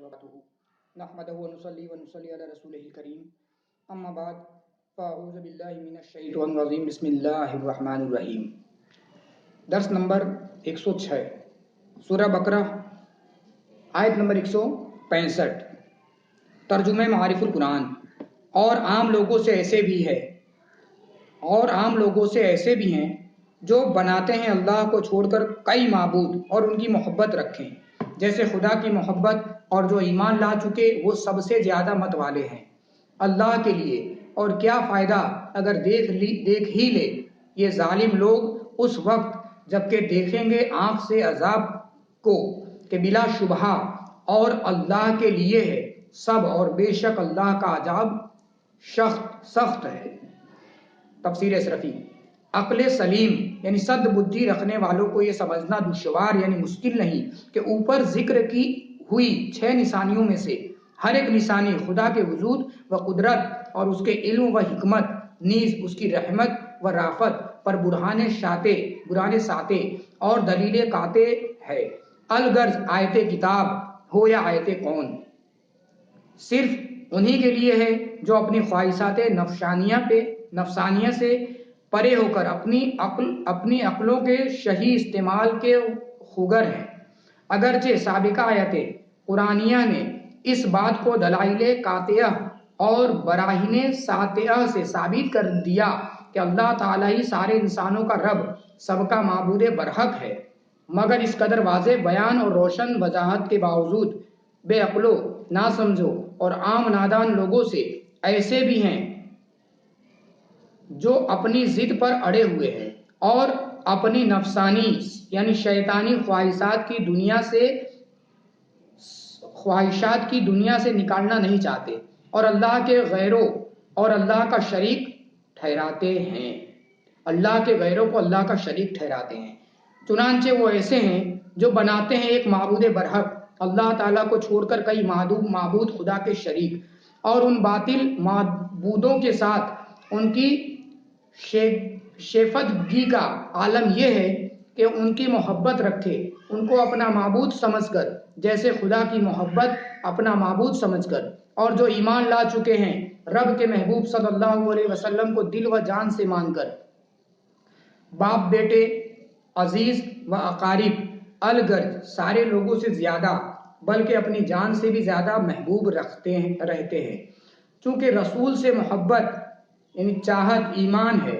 وبرکاتہ نحمده ونصلي على رسوله الكريم اما بعد فاعوذ باللہ من الشیطان الرجیم بسم اللہ الرحمن الرحیم۔ درس نمبر 106 سورہ بقرہ آیت نمبر 165۔ ترجمہ معارف القرآن۔ اور عام لوگوں سے ایسے بھی ہیں جو بناتے ہیں اللہ کو چھوڑ کر کئی معبود اور ان کی محبت رکھیں، جیسے خدا کی محبت، اور جو ایمان لا چکے وہ سب سے زیادہ مت والے ہیں اللہ کے لیے۔ اور کیا فائدہ اگر دیکھ ہی لے یہ ظالم لوگ اس وقت جبکہ دیکھیں گے آنکھ سے عذاب کو کہ بلا شبہ اور اللہ کے لیے ہے سب، اور بے شک اللہ کا عذاب سخت ہے۔ تفسیر اشرفی۔ عقل سلیم یعنی صد بدھی رکھنے والوں کو یہ سمجھنا دشوار یعنی مشکل نہیں کہ اوپر ذکر کی ہوئی 6 نشانیوں میں سے ہر ایک نشانی خدا کے وجود و قدرت اور اس کے علم و حکمت، نیز اس کی رحمت و رافت پر برہان ساتے اور دلیل قاطع ہے۔ الغرض آیت کتاب ہو یا آیت کون، صرف انہی کے لیے ہے جو اپنی خواہشات نفسانیہ سے پرے ہو کر اپنی عقلوں کے صحیح استعمال کے خوگر ہیں۔ اگرچہ سابقہ آیت قرآنیہ نے اس بات کو دلائل قاطعہ اور براہین ساطعہ سے ثابت کر دیا کہ اللہ تعالیٰ ہی سارے انسانوں کا رب، سب کا معبود برحق ہے، مگر اس قدر واضح بیان اور روشن وضاحت کے باوجود بے عقلوں، ناسمجھوں اور عام نادان لوگوں سے ایسے بھی ہیں جو اپنی ضد پر اڑے ہوئے ہیں اور اپنی نفسانی یعنی شیطانی خواہشات کی دنیا سے نکالنا نہیں چاہتے اور اللہ کے غیروں اور اللہ کا شریک ٹھہراتے ہیں۔ اللہ کے غیروں کو اللہ کا شریک ٹھہراتے ہیں۔ چنانچہ وہ ایسے ہیں جو بناتے ہیں ایک معبود برحق اللہ تعالیٰ کو چھوڑ کر کئی معبود خدا کے شریک، اور ان باطل معبودوں کے ساتھ ان کی شیفتگی کا عالم یہ ہے کہ ان کی محبت رکھے، ان کو اپنا معبود سمجھ کر، جیسے خدا کی محبت اپنا معبود سمجھ کر، اور جو ایمان لا چکے ہیں رب کے محبوب صلی اللہ علیہ وسلم کو دل و جان سے مان کر، باپ بیٹے، عزیز و اقارب، الغرض سارے لوگوں سے زیادہ بلکہ اپنی جان سے بھی زیادہ محبوب رہتے ہیں۔ چونکہ رسول سے محبت یعنی چاہت ایمان ہے،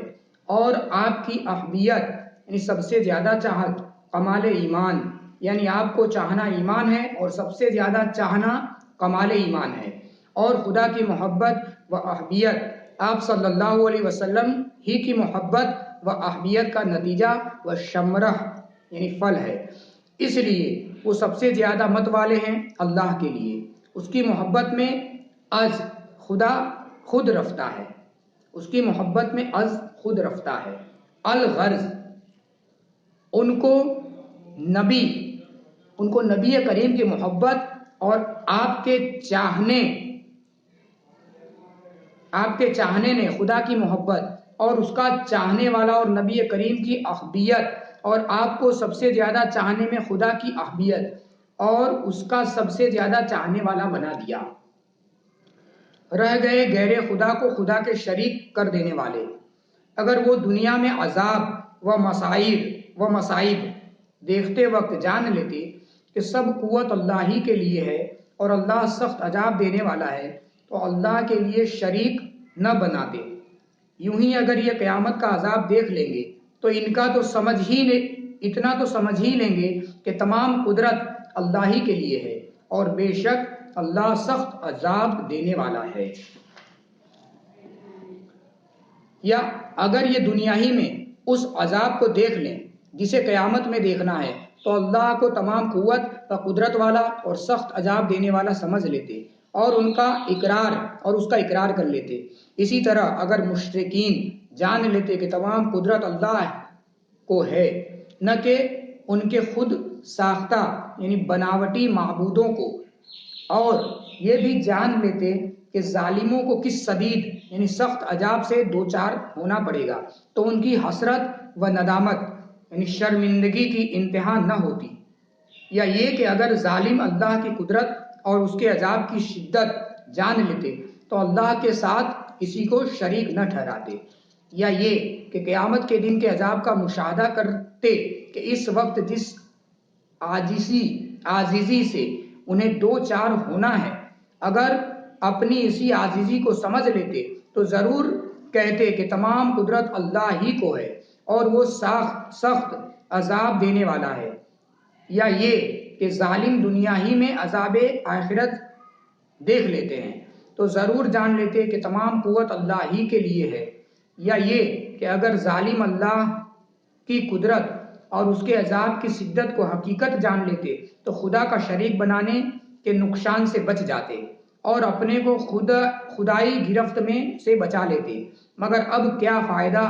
اور آپ کی احبیت یعنی سب سے زیادہ چاہت کمال ایمان، یعنی آپ کو چاہنا ایمان ہے اور سب سے زیادہ چاہنا کمال ایمان ہے، اور خدا کی محبت و احبیت آپ صلی اللہ علیہ وسلم ہی کی محبت و احبیت کا نتیجہ و ثمرہ یعنی پھل ہے۔ اس لیے وہ سب سے زیادہ مت والے ہیں اللہ کے لیے۔ اس کی محبت میں از خدا خود رفتہ ہے، اس کی محبت میں از خود رفتہ ہے۔ الغرض ان کو نبی کریم کی محبت اور آپ کے چاہنے نے خدا کی محبت اور اس کا چاہنے والا اور نبی کریم کی احبیت، اور آپ کو سب سے زیادہ چاہنے میں خدا کی احبیت اور اس کا سب سے زیادہ چاہنے والا بنا دیا۔ رہ گئے غیر خدا کو خدا کے شریک کر دینے والے۔ اگر وہ دنیا میں عذاب و مصائب دیکھتے وقت جان لیتے کہ سب قوت اللہ ہی کے لیے ہے اور اللہ سخت عذاب دینے والا ہے تو اللہ کے لیے شریک نہ بناتے۔ یوں ہی اگر یہ قیامت کا عذاب دیکھ لیں گے تو اتنا تو سمجھ ہی لیں گے کہ تمام قدرت اللہ ہی کے لیے ہے اور بے شک اللہ سخت عذاب دینے والا ہے۔ یا اگر یہ دنیا ہی میں اس عذاب کو دیکھ لیں جسے قیامت میں دیکھنا ہے تو اللہ کو تمام قوت و قدرت والا اور سخت عذاب دینے والا سمجھ لیتے اور اس کا اقرار کر لیتے۔ اسی طرح اگر مشرکین جان لیتے کہ تمام قدرت اللہ کو ہے، نہ کہ ان کے خود ساختہ یعنی بناوٹی معبودوں کو، اور یہ بھی جان لیتے کہ ظالموں کو کس شدید یعنی سخت عذاب سے دوچار ہونا پڑے گا، تو ان کی حسرت و ندامت یعنی شرمندگی کی انتہا نہ ہوتی۔ یا یہ کہ اگر ظالم اللہ کی قدرت اور اس کے عذاب کی شدت جان لیتے تو اللہ کے ساتھ کسی کو شریک نہ ٹھہراتے، یا یہ کہ قیامت کے دن کے عذاب کا مشاہدہ کرتے کہ اس وقت جس عاجزی سے انہیں دو چار ہونا ہے، اگر اپنی اسی عاجزی کو سمجھ لیتے تو ضرور کہتے کہ تمام قدرت اللہ ہی کو ہے اور وہ سخت عذاب دینے والا ہے، یا یہ کہ ظالم دنیا ہی میں عذاب آخرت دیکھ لیتے ہیں تو ضرور جان لیتے کہ تمام قوت اللہ ہی کے لیے ہے، یا یہ کہ اگر ظالم اللہ کی قدرت اور اس کے عذاب کی شدت کو حقیقت جان لیتے تو خدا کا شریک بنانے کے نقصان سے بچ جاتے اور اپنے کو خدائی گرفت میں سے بچا لیتے۔ مگر اب کیا فائدہ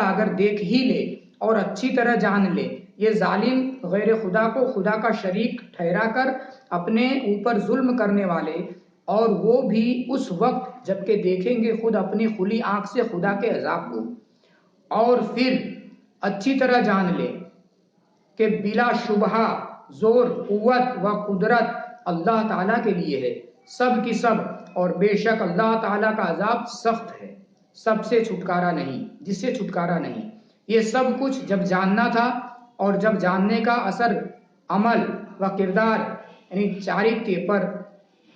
اگر دیکھ ہی لے اور اچھی طرح جان لے، یہ ظالم غیر خدا کو خدا کا شریک ٹھہرا کر اپنے اوپر ظلم کرنے والے، اور وہ بھی اس وقت جبکہ دیکھیں گے خود اپنی کھلی آنکھ سے خدا کے عذاب کو، اور پھر اچھی طرح جان لے کہ بلا شبہ زور، قوت و قدرت اللہ تعالیٰ کے لیے ہے، سب کی سب، اور بے شک اللہ تعالیٰ کا عذاب سخت ہے، سب سے چھٹکارا نہیں، جس سے چھٹکارا نہیں۔ یہ سب کچھ جب جاننا تھا، اور جب جاننے کا اثر عمل و کردار یعنی چارکتیہ پر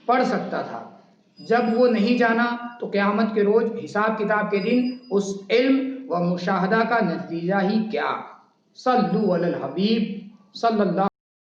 پڑ سکتا تھا، جب وہ نہیں جانا تو قیامت کے روز حساب کتاب کے دن اس علم و مشاہدہ کا نتیجہ ہی کیا۔ صلو علی الحبیب صلی اللہ